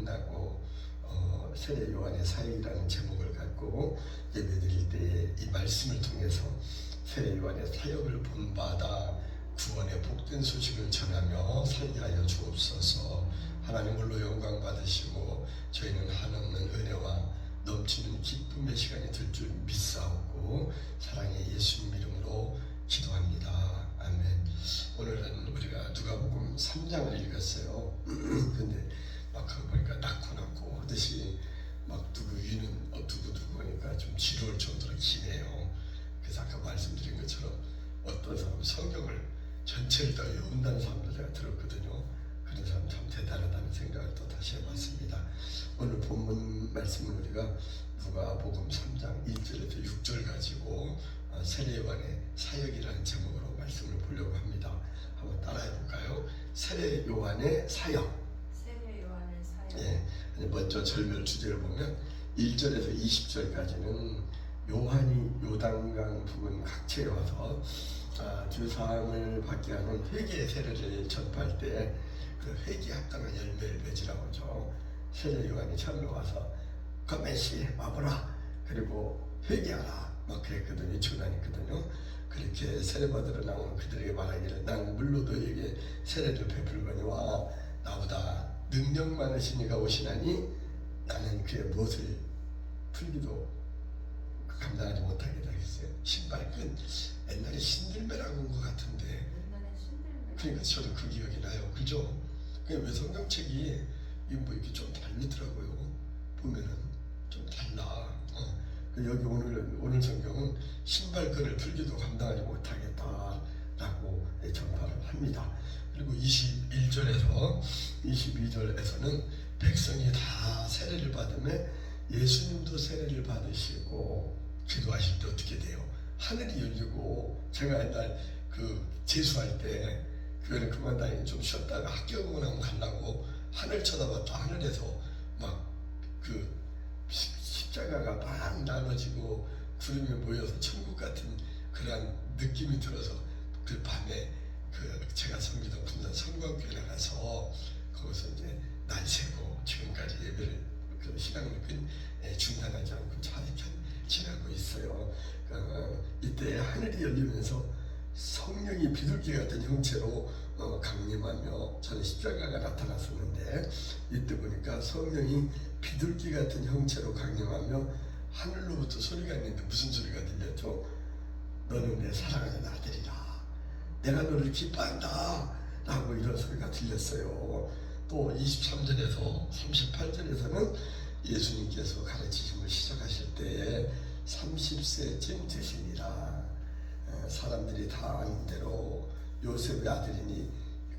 끝나고 세례 요한의 사역이라는 제목을 갖고 예배드릴 때 이 말씀을 통해서 세례 요한의 사역을 본받아 구원의 복된 소식을 전하며 살게 하여 주옵소서. 하나님 홀로 영광 받으시고 저희는 한없는 은혜와 넘치는 기쁨의 시간이 될 줄 믿사오고 사랑의 예수님 이름으로 기도합니다. 아멘. 오늘은 우리가 누가복음 3장을 읽었어요. 근데 막 그거 보니까 낳고 하듯이 막 누구 위는 누구 하니까 좀 지루할 정도로 기네요. 그래서 아까 말씀드린 것처럼 어떤 사람은 성경을 전체를 다 외운다는 사람도 제가 들었거든요. 그런 사람 참 대단하다는 생각을 또 다시 해봤습니다. 오늘 본문 말씀은 우리가 누가복음 3장 1절에서 6절 가지고 세례 요한의 사역이라는 제목으로 말씀을 보려고 합니다. 한번 따라해 볼까요? 세례 요한의 사역. 세례 요한의 사역. 예, 먼저 절별 주제를 보면 1절에서 20절까지는 요한이 요단강 부근 각처에 와서 주사함을 받게 하는 회개의 세례를 전파할 때 그 회개에 합당한 열매를 맺으라고 하죠. 세례 요한이 처음에 와서 거메시 와보라, 그리고 회개하라 막 그랬거든요. 외치고 다녔거든요. 그렇게 세례받으러 나오는 그들에게 말하기를 난 물로 너에게 세례를 베풀거니와 나보다 능력 많으신 이가 오시나니 나는 그의 무엇을 풀기도 감당하지 못하겠다 했어요. 신발끈 옛날에 신들매라고 한 것 같은데, 옛날에 신들매. 그러니까 저도 그 기억이 나요. 그죠? 왜 성경책이 뭐 이렇게 좀 다르더라고요. 보면은 좀 달라. 여기 오늘 성경은 신발끈을 풀기도 감당하지 못하겠다라고 전파를 합니다. 그리고 21절에서 22절에서는 백성이 다 세례를 받으면 예수님도 세례를 받으시고 기도하실 때 어떻게 돼요? 하늘이 열리고, 제가 옛날 그 재수할 때 교회를 그만 다니고 좀 쉬었다가 학교 오고 나면 가려고 하늘 쳐다봤다. 하늘에서 막 그 십자가가 막 나눠지고 구름이 모여서 천국 같은 그런 느낌이 들어서 그 밤에 그 제가 섬기던 군산 성광교회 나가서 거기서 이제 날 새고 지금까지 예배를 그 신앙을 중단하지 않고 잘 지나고 있어요. 이때 하늘이 열리면서 성령이 비둘기 같은 형체로 강림하며 저는 십자가가 나타났었는데, 이때 보니까 성령이 비둘기 같은 형체로 강림하며 하늘로부터 소리가 있는데 무슨 소리가 들렸죠? 너는 내 사랑하는 아들이라, 내가 너를 기뻐한다 라고 이런 소리가 들렸어요. 또 23절에서 38절에서는 예수님께서 가르치심을 시작하실 때에 30세쯤 되시니라. 사람들이 다 아는 대로 요셉의 아들이니,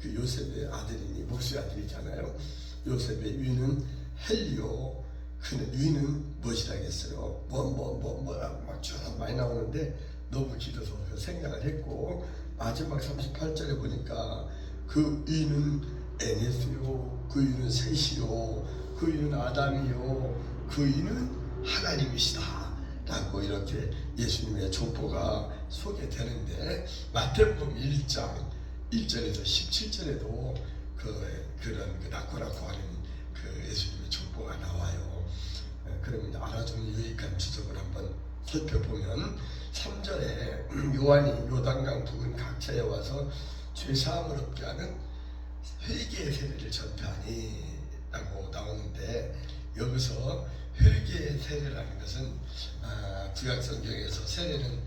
그 요셉의 아들이니 목수의 아들이잖아요. 요셉의 위는 헬리오, 그는 위는 무엇이라겠어요? 뭐라고 막 쭉 많이 나오는데 너무 길어서 그 생각을 했고, 마지막 38절에 보니까 그 위는 에네스요, 그 위는 셋이요, 그 위는 아담이요, 그 위는 하나님이시다 라고 이렇게 예수님의 족보가 소개되는데, 마태복음 1장 1절에서 17절에도 그런 낳고 하는 그 예수님의 족보가 나와요. 그러면 알아두는 유익한 주석을 한번 살펴보면 3절에 요한이 요단강 부근 각처에 와서 죄사함을 얻게 하는 회개의 세례를 전파하니 라고 나오는데, 여기서 회개의 세례라는 것은 구약성경에서 세례는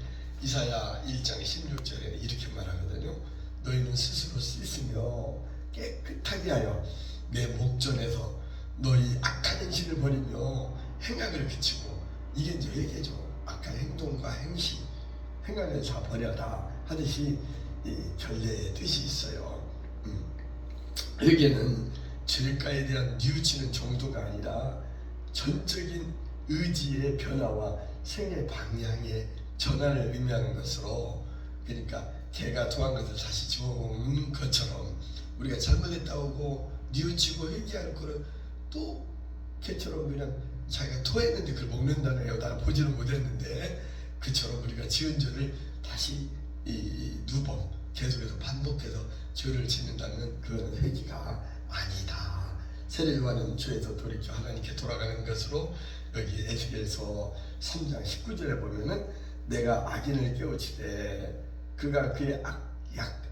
이사야 1장 16절에 이렇게 말하거든요. 너희는 스스로 씻으며 깨끗하게 하여 내 목전에서 너희 악한 행실을 버리며 행악을 그치고, 이게 이제 회개죠. 악한 행동과 행실, 행악을 다 버려라 하듯이 이 결례의 뜻이 있어요. 회개는 죄가에 대한 뉘우치는 정도가 아니라 전적인 의지의 변화와 생의 방향의 전환을 의미하는 것으로, 그러니까 개가 토한 것을 다시 집어먹는 것처럼 우리가 잘못했다고 뉘우치고 회개할 거를 또 개처럼 그냥 자기가 토했는데 그걸 먹는다는 거예요. 나는 보지는 못했는데, 그처럼 우리가 지은 죄를 다시 누번 계속해서 반복해서 죄를 짓는다는 그런 회개가 아니다. 세례 요한은 죄에서 돌이켜 하나님께 돌아가는 것으로 여기 에스겔서 3장 19절에 보면은 내가 악인을 깨우치되 그가 그의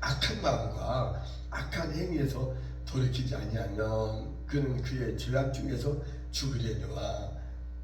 악한 마음과 악한 행위에서 돌이키지 아니하면 그는 그의 죄악 중에서 죽으려니와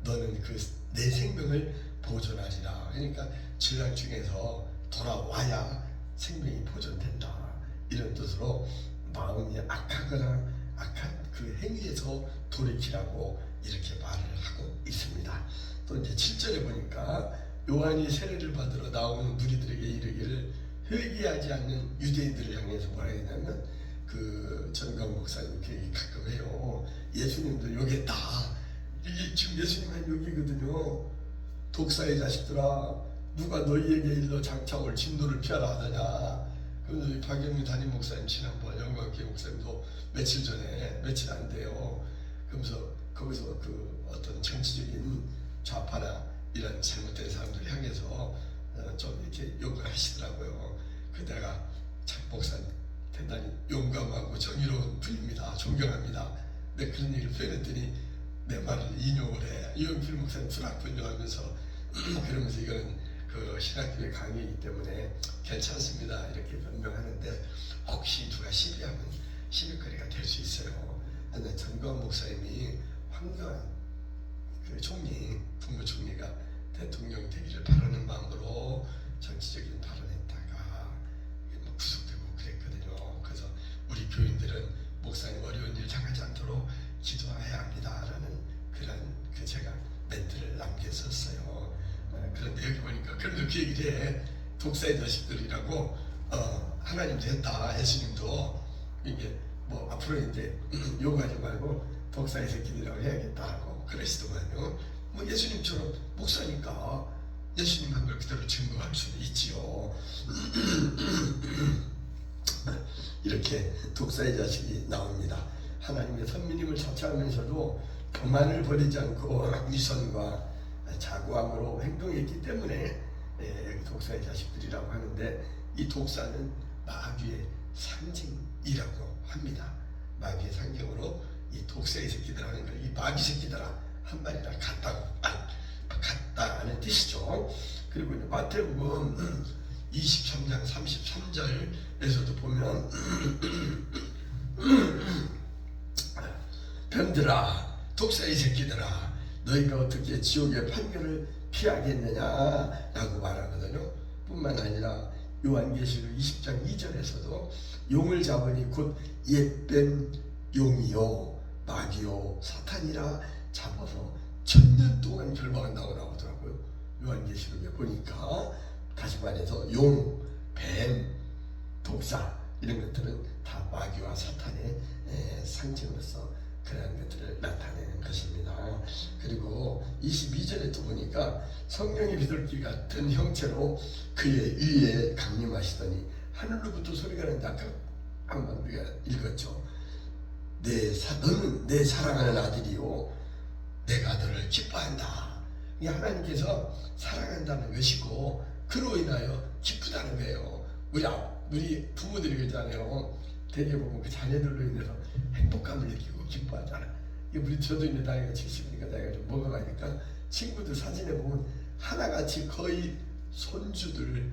너는 그 내 생명을 보존하리라. 그러니까 죄악 중에서 돌아와야 생명이 보존된다. 이런 뜻으로 마음이 악하거나 악한 그 행위에서 돌이키라고 이렇게 말을 하고 있습니다. 또 이제 7절에 보니까 요한이 세례를 받으러 나오는 무리들에게 이르기를 회개하지 않는 유대인들을 향해서 뭐라 했냐면 그 전광 목사님 그 가끔 해요. 예수님도 욕했다. 이게 지금 예수님 한 욕이거든요. 독사의 자식들아 누가 너희에게 일러 장차 올 진노를 피하라 하더냐. 그런데 박영민 담임 목사님 지난번 영광교회 목사님도 며칠 안 돼요. 그러면서 거기서 그 어떤 정치적인 좌파나 이런 잘못된 사람들 향해서 좀 이렇게 욕을 하시더라고요. 그때가 참 목사님 대단히 용감하고 정의로운 분입니다. 존경합니다. 근데 그런 얘기를 표현했더니 내 말을 인용을 해. 이영필 목사님 수락분요 하면서 그러면서 이거는 그 신학교의 강의이기 때문에 괜찮습니다. 이렇게 변명하는데 혹시 누가 시비하면 시비거리가 될 수 있어요. 근데 전광 목사님이 황교안 그 총리, 국무총리가 대통령 되기를 바라는 마음으로 정치적인 발언했다가 뭐 구속되고 그랬거든요. 그래서 우리 교인들은 목사님 어려운 일 당하지 않도록 기도해야 합니다라는 그런 그 제가 멘트를 남겼었어요. 그런데 여기 보니까 그래도 그 얘기를 해. 독사의 자식들이라고 하나님도 했다. 예수님도 이게 뭐 앞으로 이제 욕하지 말고 독사의 새끼들이라고 해야겠다라고 그러시더만요. 뭐 예수님처럼 목사니까 예수님 한 걸 그대로 증거할 수도 있지요. 이렇게 독사의 자식이 나옵니다. 하나님의 선민임을 자처하면서도 교만을 버리지 않고 위선과 자고함으로 행동했기 때문에 독사의 자식들이라고 하는데 이 독사는 마귀의 상징이라고 합니다. 마귀의 상징으로 이 독사의 새끼들 하는 걸 이 마귀 새끼들아 한 말이라 같다는 뜻이죠. 그리고 이제 마태복음 23장 33절에서도 보면 변들아 독사의 새끼들아 너희가 어떻게 지옥의 판결을 피하겠느냐라고 말하거든요. 뿐만 아니라 요한계시록 20장 2절에서도 용을 잡으니 곧 옛뱀 용이요 마귀요 사탄이라 잡아서 1000년 동안 결박한다고 나오더라고요. 요한계시록에 보니까 다시 말해서 용, 뱀, 독사 이런 것들은 다 마귀와 사탄의 상징으로서 그러한 것들을 나타내는 것입니다. 그리고 22절에 또 보니까 성령의 비둘기 같은 형체로 그의 위에 강림하시더니 하늘로부터 소리가 나는데 아까 한번 우리가 읽었죠. 너는 내 사랑하는 아들이요 내가 너를 기뻐한다. 이게 하나님께서 사랑한다는 것이고 그로 인하여 기쁘다는 거예요. 우리 부모들이 그러잖아요. 대개 보면 그 자녀들로 인해서 행복감을 느끼고 기뻐하잖아. 저도 이제 나이가 70이니까 나이가 좀 먹어가니까 친구들 사진에 보면 하나같이 거의 손주들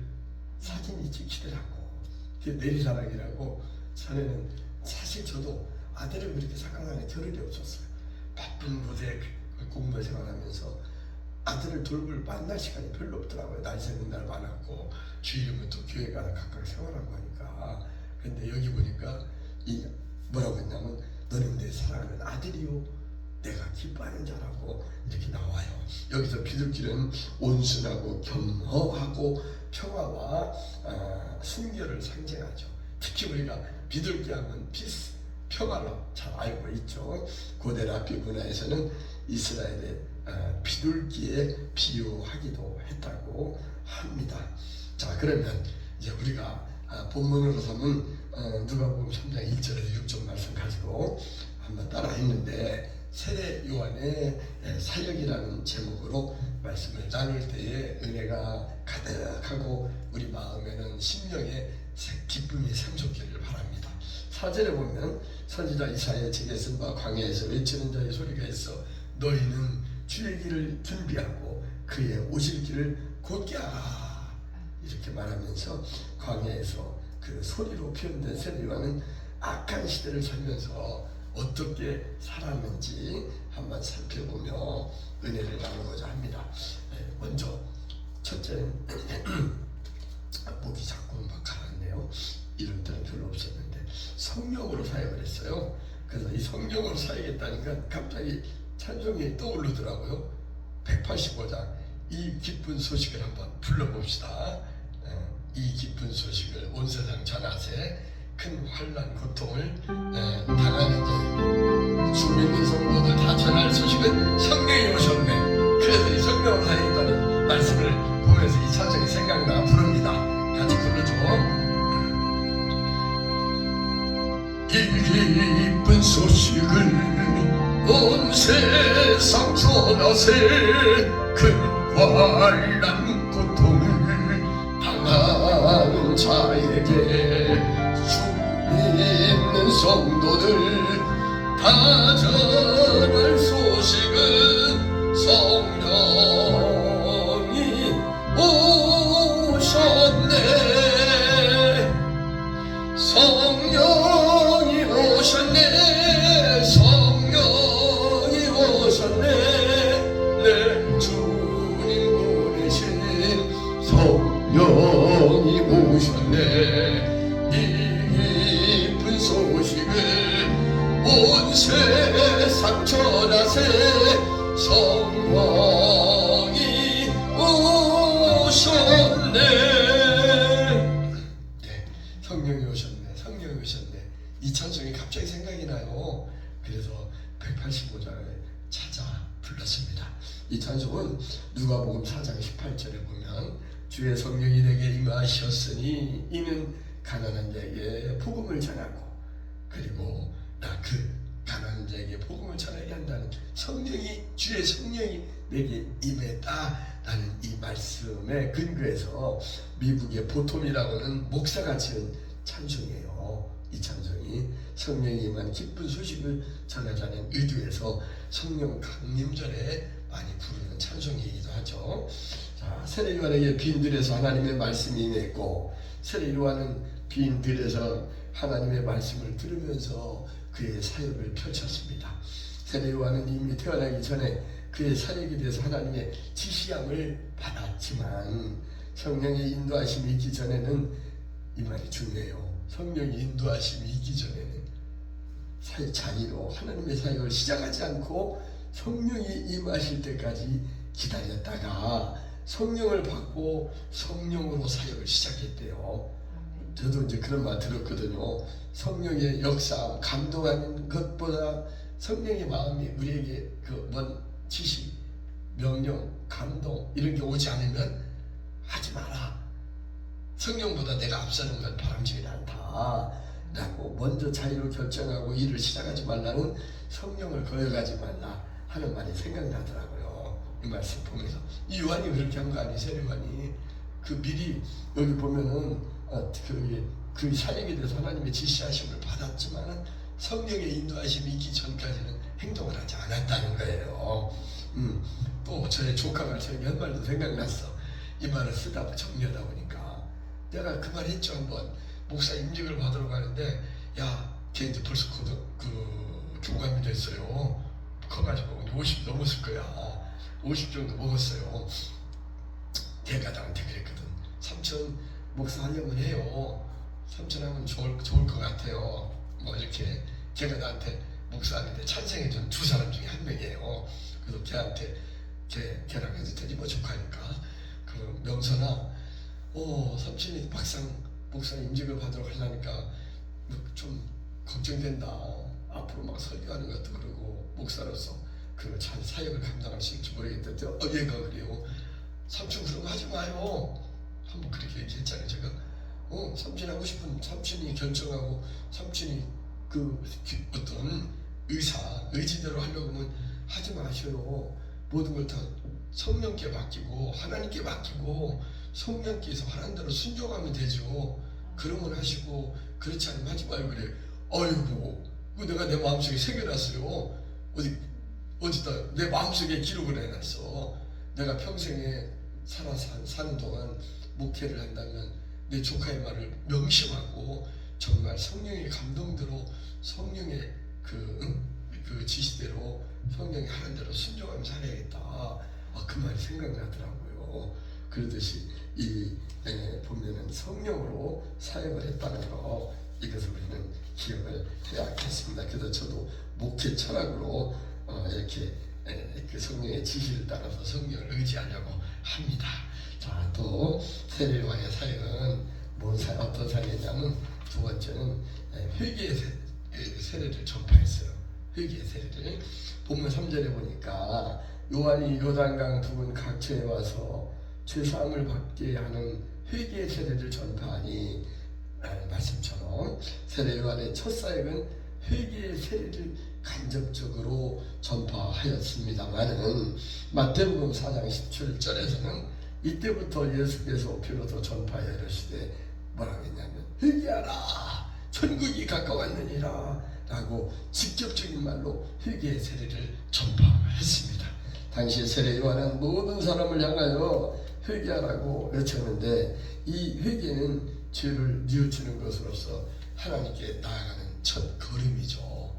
사진이 찍히더라고. 그게 내리사랑이라고. 전에는 사실 저도 아들을 그렇게 생각하는 겨를이 없었어요. 바쁜 곳에 공부 생활하면서 아들을 돌볼 만날 시간이 별로 없더라고요. 날 새는 날 많았고 주일이면 또 교회 가서 각각 생활하고 하니까. 근데 여기 보니까 이 뭐라고 했냐면 너는 내 사랑하는 아들이요 내가 기뻐하는 자라고 이렇게 나와요. 여기서 비둘기는 온순하고 겸허하고 평화와 순결을 상징하죠. 특히 우리가 비둘기 하면 피스 평화로 잘 알고 있죠. 고대 라피 문화에서는 이스라엘의 비둘기에 비유하기도 했다고 합니다. 자, 그러면 이제 우리가 본문으로 삼은 누가복음 3장 1절에서 6절 말씀 가지고 한번 따라 했는데 세례 요한의 사역이라는 제목으로 말씀을 나눌 때에 은혜가 가득하고 우리 마음에는 심령에 기쁨이 샘솟기를 바랍니다. 4절에 보면 선지자 이사야의 책에 쓴 바 광야에서 외치는 자의 소리가 있어 너희는 주의 길을 준비하고 그의 오실 길을 곧게 하라 이렇게 말하면서 광야에서 그 소리로 표현된 세례요한은 악한 시대를 살면서 어떻게 살았는지 한번 살펴보며 은혜를 나누고자 합니다. 먼저 첫째는 목이 자꾸 막 가라앉네요. 이럴 때는 별로 없었는데 성령으로 사역을 했어요. 그래서 이 성령으로 사역했다니까 갑자기 찬송이 떠오르더라고요. 185장 이 기쁜 소식을 한번 불러봅시다. 이 기쁜 소식을 온 세상 전하세 큰 환난 고통을 당하는 자 죽는 성도들 다 전할 소식은 성령이 오셨네. 그래서 이 성령으로 사역했다는 말씀을 보면서 이 찬송이 생각나 부릅니다. 같이 불러줘. 이 기쁜 소식을 온 세상 전하세 큰 환난 고통을 당한 자에게 주 믿는 성도들 다 전할 소식은 성령이 오셨네. 성령이 오셨네. 성령이 오셨네. 내 주님 보내신 성령이 오셨네. 이 기쁜 소식을 온 세상 전하세 성령이 오셨네. 네, 성령이 오셨네. 성령이 오셨네. 이 찬송이 갑자기 생각이 나요. 그래서 185장을 찾아 불렀습니다. 이 찬송은 누가복음 4장 18절에 보면 주의 성령이 내게 임하셨으니 이는 가난한 자에게 복음을 전하고 그리고 나 그 가난한 자에게 복음을 전하게 한다는 성령이 주의 성령이 내게 임했다라는 이 말씀에 근거해서 미국의 보톰이라고는 목사가 지은 찬송이에요. 이 찬송이 성령이 임한 기쁜 소식을 전하자는 의도에서 성령 강림절에 많이 부르는 찬송이기도 하죠. 자, 세례요한에게 빈 들에서 하나님의 말씀이 임했고 세례요한은 빈 들에서 하나님의 말씀을 들으면서 그의 사역을 펼쳤습니다. 세례요한은 이미 태어나기 전에 그의 사역에 대해서 하나님의 지시함을 받았지만 성령의 인도하심이 있기 전에는 이 말이 중요해요. 성령의 인도하심이 있기 전에는 자기로 하나님의 사역을 시작하지 않고 성령이 임하실 때까지 기다렸다가 성령을 받고 성령으로 사역을 시작했대요. 저도 이제 그런 말 들었거든요. 성령의 역사, 감동하는 것보다 성령의 마음이 우리에게 그 뭔 지시, 명령, 감동 이런 게 오지 않으면 하지 마라. 성령보다 내가 앞서는 건 바람직하지 않다 라고 먼저 자유로 결정하고 일을 시작하지 말라는 성령을 거역하지 말라 하는 말이 생각나더라고요. 이 말씀 보면서 이 요한이 그렇게 한 거 아니에요. 세례요한이 그 미리 여기 보면은 그 사역에 대해서 하나님의 지시하심을 받았지만 성령의 인도하심이 있기 전까지는 행동을 하지 않았다는 거예요. 또 저의 조카가 저에게 한 말도 생각났어. 이 말을 쓰다 정리하다 보니까 내가 그 말 했죠. 한번 목사 임직을 받으러 가는데 걔 이제 벌써 교감이 됐어요. 커가지고 50 넘었을 거야. 50 정도 먹었어요. 걔가 나한테 그랬거든. 삼촌 목사 하려면 해요. 삼촌 하면 좋을 것 같아요. 뭐 이렇게 걔가 나한테 목사하는데 찬성해준 두 사람 중에 한 명이에요. 그래서 걔랑 해도 되지 뭐 조카니까. 그 명선아, 삼촌이 막상 목사 임직을 받으러 가려니까 좀 걱정된다. 앞으로 막 설교하는 것도 그러고 목사로서 그 잘 사역을 감당할 수 있을지 모르겠는데 얘가 그래요. 삼촌 그런 거 하지 마요. 한번 그렇게 얘기했잖아요. 제가 삼촌이 하고 싶은 삼촌이 결정하고 삼촌이 그 어떤 의지대로 하려고 하면 하지 마셔요. 모든 걸 다 성령께 맡기고 하나님께 맡기고 성령께서 하는 대로 순종하면 되죠. 그러면 하시고 그렇지 않으면 하지 말고 그래. 어이구 그 내가 내 마음속에 새겨놨어요. 어디다 내 마음속에 기록을 해놨어. 내가 평생에 사는 동안 목회를 한다면 내 조카의 말을 명심하고 정말 성령의 감동대로 성령의 그 지시대로 성령이 하는 대로 순종하며 살아야겠다. 그 말이 생각나더라고요. 그러듯이 보면은 성령으로 사역을 했다는 거, 이것을 우리는 기억을 해야겠습니다. 그래서 저도 목회 철학으로 이렇게 그 성령의 지시를 따라서 성령을 의지하려고 합니다. 자, 또 세례요한의 사역은 어떤 사역이냐면, 두 번째는 회개의 세례를 전파했어요. 회개의 세례를 본문 3절에 보니까 요한이 요단강 부근 각처에 와서 죄사함을 받게 하는 회개의 세례를 전파하니 라는 말씀처럼 세례 요한의 첫 사역은 회개의 세례를 간접적으로 전파하였습니다만은 마태복음 4장 17절에서는 이때부터 예수께서 비로소 전파하여 이르시되 뭐라고 했냐면 회개하라 천국이 가까웠느니라 라고 직접적인 말로 회개의 세례를 전파했습니다. 당시 세례 요한은 모든 사람을 향하여 회개하라고 외쳤는데, 이 회개는 죄를 뉘우치는 것으로서 하나님께 나아가는 첫 걸음이죠.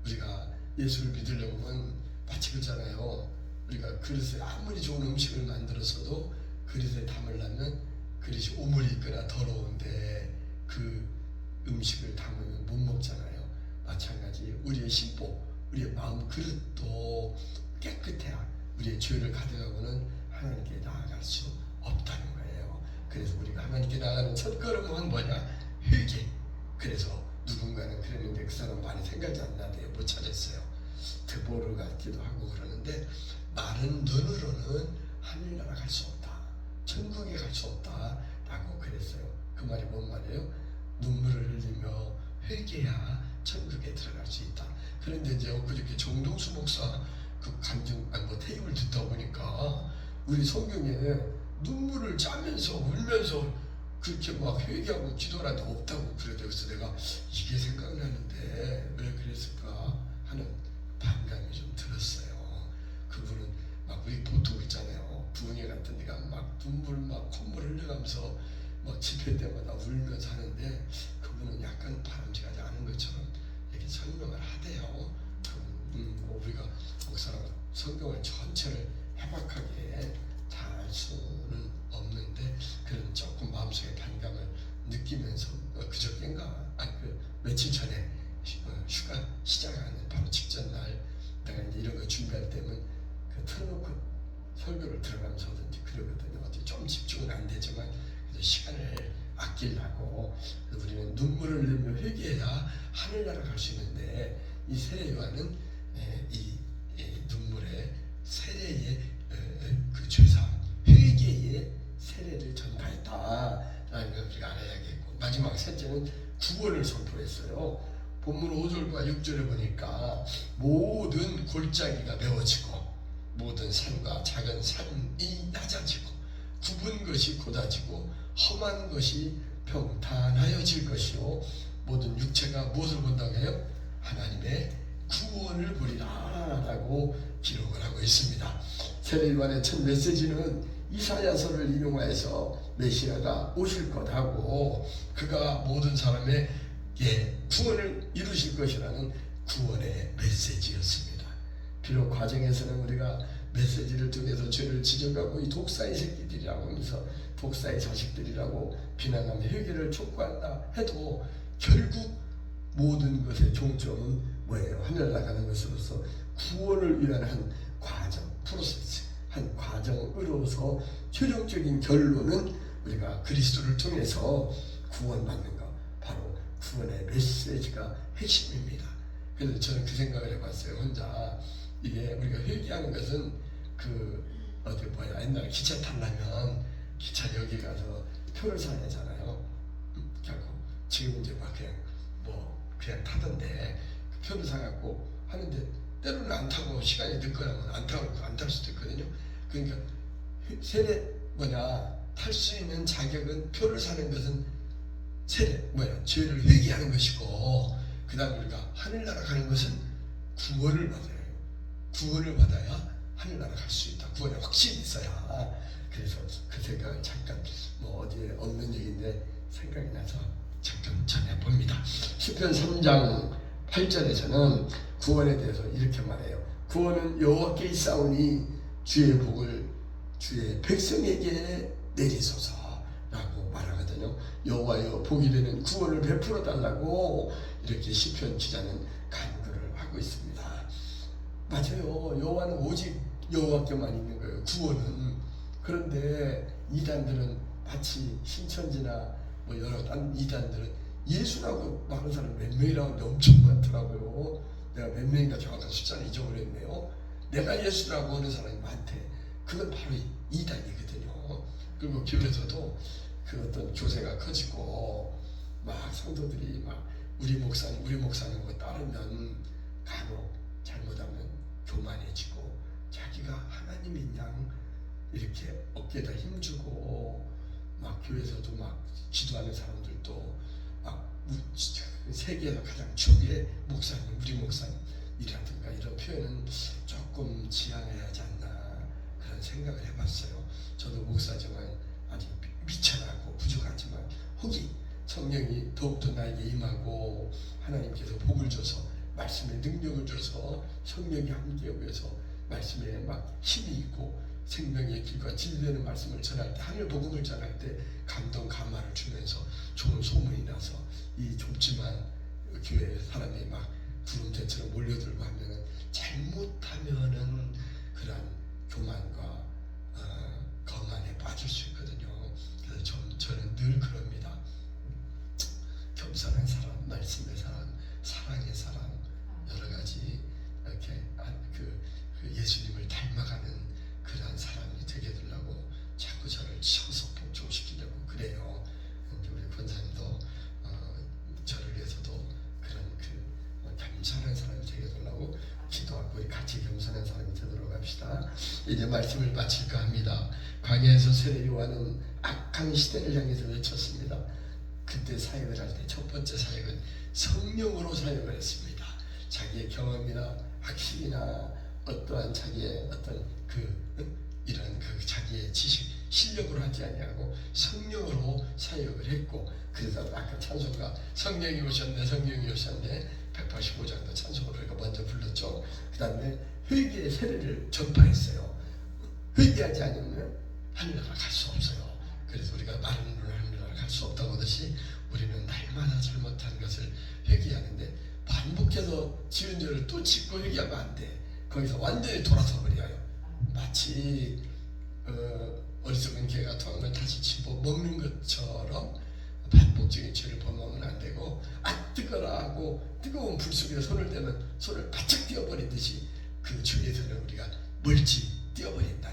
우리가 예수를 믿으려면 마치 그렇잖아요. 우리가 그릇에 아무리 좋은 음식을 만들었어도 그릇에 담으려면 그릇이 오물이 있거나 더러운데 그 음식을 담으면 못 먹잖아요. 마찬가지 우리의 심보, 우리의 마음 그릇도 깨끗해야 우리의 죄를 가져가고는 하나님께 나아갈 수 없다는 거예요. 그래서 우리가 하나님께 나아가는 첫 걸음은 뭐냐? 회개. 그래서 누군가는 그랬는데 그 사람 많이 생각이 안 나대요. 못 찾았어요. 드보르 같기도 하고 그러는데, 마른 눈으로는 하늘나라 갈 수 없다, 천국에 갈 수 없다 라고 그랬어요. 그 말이 뭔 말이에요? 눈물을 흘리며 회개해야 천국에 들어갈 수 있다. 그런데 이제 엊그저께 정동수 목사 그 테이블 듣다 보니까 우리 성경에 눈물을 짜면서 울면서 그렇게 막 회개하고 기도하는데 없다고 그래요. 그래서 내가 이게 생각나는데 왜 그랬을까 하는 반감이 좀 들었어요. 그분은 막 우리 보통 있잖아요. 부흥회 같은 데가 막 눈물 막 콧물 흘려가면서 막 집회 때마다 울면서 하는데, 그분은 약간 바람직하지 않은 것처럼 이렇게 설명을 하대요. 우리가 목사랑 성경을 전체를 해박하게 다 알 수는 없는데, 그런 조금 마음속에 반감을 느끼면서 그저께인가 며칠 전에 휴가 시작하는 바로 직전 날 내가 이제 이런 거 준비할 때면 틀어놓고 설교를 들어가면서 하든지 그러거든요. 어떻게 좀 집중은 안 되지만 그래서 시간을 아끼려고 우리는 눈물을 흘리며 회개해야 하늘나라 갈 수 있는데, 이 세례 요한은 이 눈물의 세례의 그 죄사함, 회개의 세례를 전파했다라는 걸 우리가 알아야겠고, 마지막 셋째는 구원을 선포했어요. 본문 5절과 6절에 보니까 모든 골짜기가 메워지고 모든 산과 작은 산이 낮아지고 굽은 것이 곧아지고 험한 것이 평탄하여질 것이요 모든 육체가 무엇을 본다고 해요? 하나님의 구원을 보리라 라고 기록을 하고 있습니다. 세례 요한의 첫 메시지는 이사야서를 인용하여서 메시아가 오실 것하고 그가 모든 사람의 구원을 이루실 것이라는 구원의 메시지였습니다. 비록 과정에서는 우리가 메시지를 통해서 죄를 지적하고 이 독사의 새끼들이라고 하면서 독사의 자식들이라고 비난하며 회개를 촉구한다 해도 결국 모든 것의 종점은 뭐예요? 하늘 나가는 것으로서 구원을 위한 한 과정, 프로세스, 한 과정으로서 최종적인 결론은 우리가 그리스도를 통해서 구원받는 것, 바로 구원의 메시지가 핵심입니다. 그래서 저는 그 생각을 해봤어요. 혼자 이게 우리가 회개하는 것은 옛날에 기차 타려면 기차역에 가서 표를 사야 되잖아요. 결국 지금 이제 막 그냥 타던데 그 표를 사갖고 하는데 때로는 안 타고 시간이 늦거나 안 탈 수도 있거든요. 그러니까 탈 수 있는 자격은 표를 사는 것은 죄를 회개하는 것이고, 그 다음 우리가 하늘나라 가는 것은 구원을 받아야 해요. 구원을 받아야 하늘나라 갈 수 있다. 구원에 확신이 있어야. 그래서 그 생각을 잠깐 뭐 어디에 없는 얘기인데 생각이 나서 잠깐 전해봅니다. 시편 3장 8절에서는 구원에 대해서 이렇게 말해요. 구원은 여호와께 있사오니 주의 복을 주의 백성에게 내리소서라고 말하거든요. 여호와여 복이 되는 구원을 베풀어 달라고 이렇게 시편 기자는 간구를 하고 있습니다. 맞아요. 여호와는 오직 여호와께만 있는 거예요. 구원은. 그런데 이단들은 마치 신천지나 뭐 여러 딴 이단들은 예수라고 말하는 사람 몇 명이라고 하는데 엄청 많더라고요. 내가 몇 명인가 정확한 숫자는 잊어버렸네요. 내가 예수라고 하는 사람이 많대. 그건 바로 이단이거든요. 그리고 교회에서도 그 어떤 교세가 커지고 막 성도들이 막 우리 목사님 따르면 간혹 잘못하면 교만해지고 자기가 하나님인 양 이렇게 어깨에다 힘주고 막 교회에서도 막 기도하는 사람들도 막 세계에서 가장 최고의 목사님, 우리 목사님이라든가 이런 표현은 조금 지양해야 하지 않나 그런 생각을 해봤어요. 저도 목사지만 아직 미천하고 부족하지만 혹이 성령이 더욱더 나에게 임하고 하나님께서 복을 줘서 말씀에 능력을 줘서 성령이 함께하고 해서 말씀에 막 힘이 있고 생명의 길과 진리되는 말씀을 전할 때 하늘 복음을 전할 때 감동 감화를 주면서 좋은 소문이 나서 이 좁지만 교회 사람이 막 구름대처럼 몰려들고 하면은 잘못하면은 그런 교만과 거만에 빠질 수 있거든요. 그래서 저는 늘 그럽니다. 겸손한 사람, 말씀의 사람, 사랑의 사람, 여러 가지 이렇게 그 예수님을 닮아가는 그런 사람이 되게 되려고 자꾸 저를 치워서 복종시키려고 그래요. 우리 권사님도 저를 위해서도 그런 겸손한 사람이 되게 되려고 기도하고 우리 같이 겸손한 사람이 되도록 합시다. 이제 말씀을 마칠까 합니다. 광야에서 세례 요한은 악한 시대를 향해서 외쳤습니다. 그때 사역을 할 때 첫 번째 사역은 성령으로 사역을 했습니다. 자기의 경험이나 학식이나 어떠한 자기의 어떤 이런 자기의 지식 실력으로 하지 아니하고 성령으로 사역을 했고 그래서 아까 찬송가 성령이 오셨네 185장도 찬송으로 우리가 먼저 불렀죠. 그 다음에 회개의 세례를 전파했어요. 회개하지 않으면 하늘나라 갈 수 없어요. 그래서 우리가 마른 눈으로 하늘나라 갈 수 없다고 하듯이 우리는 날마다 잘못한 것을 회개하는데 반복해서 지은 죄를 또 짓고 회개하면 안 돼. 거기서 완전히 돌아서 버려요. 마치 어리석은 개가 토한 걸 다시 집어 먹는 것처럼 반복적인 죄를 범하면 안 되고 뜨거라 하고 뜨거운 불 속에 손을 대면 손을 바짝 띄어버리듯이 그 죄에서는 우리가 멀지 띄어버린다.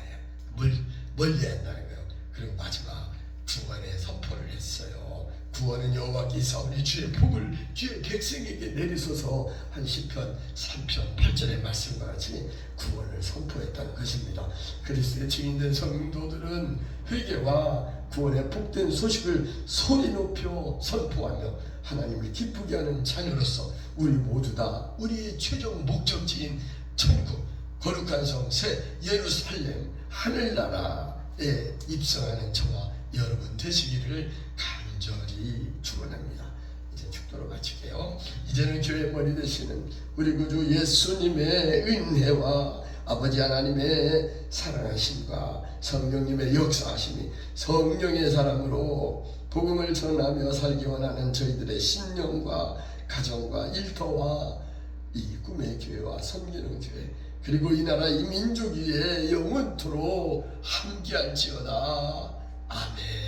멀리 한다는 거예요. 그리고 마지막 구원의 선포를 했어요. 구원은 여호와께 있사오니 주의 복을 주의 백성에게 내리소서 한 시편 3편 8절의 말씀과 같이 구원을 선포했다는 것입니다. 그리스도의 증인된 성도들은 회개와 구원의 복된 소식을 소리 높여 선포하며 하나님을 기쁘게 하는 자녀로서 우리 모두 다 우리의 최종 목적지인 천국 거룩한 성 새 예루살렘 하늘나라에 입성하는 저와 여러분 되시기를 간절히 축원합니다. 이제 축도로 마칠게요. 이제는 교회 머리 되시는 우리 구주 예수님의 은혜와 아버지 하나님의 사랑하심과 성령님의 역사하심이 성령의 사랑으로 복음을 전하며 살기 원하는 저희들의 신령과 가정과 일터와 이 꿈의 교회와 섬기는 교회 그리고 이 나라 이 민족 위에 영원토록 함께할지어다. 아멘.